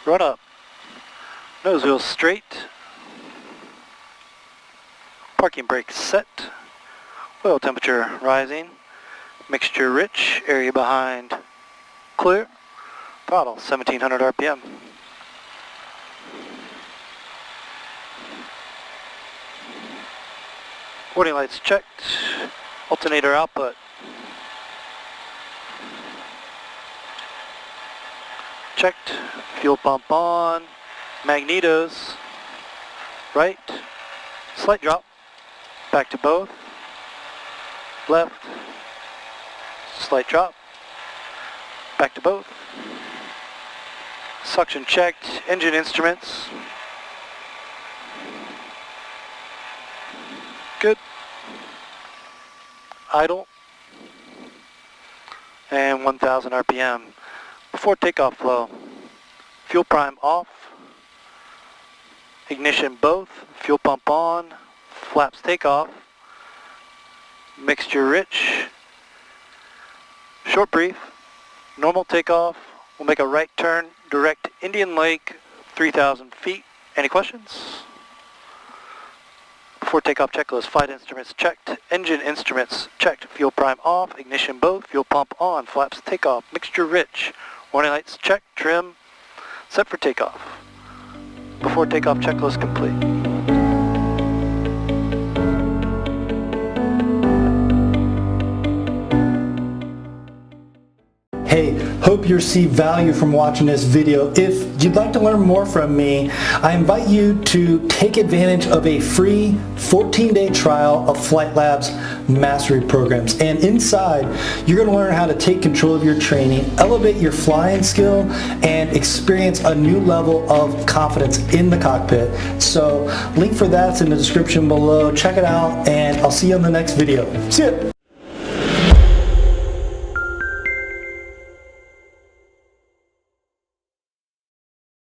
Run up. Nose wheel straight. Parking brake set. Oil temperature rising. Mixture rich. Area behind clear. Throttle 1700 RPM. Warning lights checked. Alternator output. Checked. Fuel pump on. Magnetos. Right. Slight drop. Back to both. Left. Slight drop. Back to both. Suction checked. Engine instruments. Good. Idle. And 1000 RPM. Before takeoff flow. Fuel prime off. Ignition both. Fuel pump on. Flaps takeoff. Mixture rich. Short brief. Normal takeoff. We'll make a right turn direct Indian Lake, 3,000 feet. Any questions? Before takeoff checklist, flight instruments checked, engine instruments checked, fuel prime off, ignition both, fuel pump on, flaps takeoff, mixture rich, warning lights checked, trim, set for takeoff. Before takeoff checklist complete. Hey, hope you receive value from watching this video. If you'd like to learn more from me, I invite you to take advantage of a free 14-day trial of FltLabs mastery programs. And inside, you're going to learn how to take control of your training, elevate your flying skill, and experience a new level of confidence in the cockpit. So, link for that's in the description below. Check it out, and I'll see you on the next video. See ya!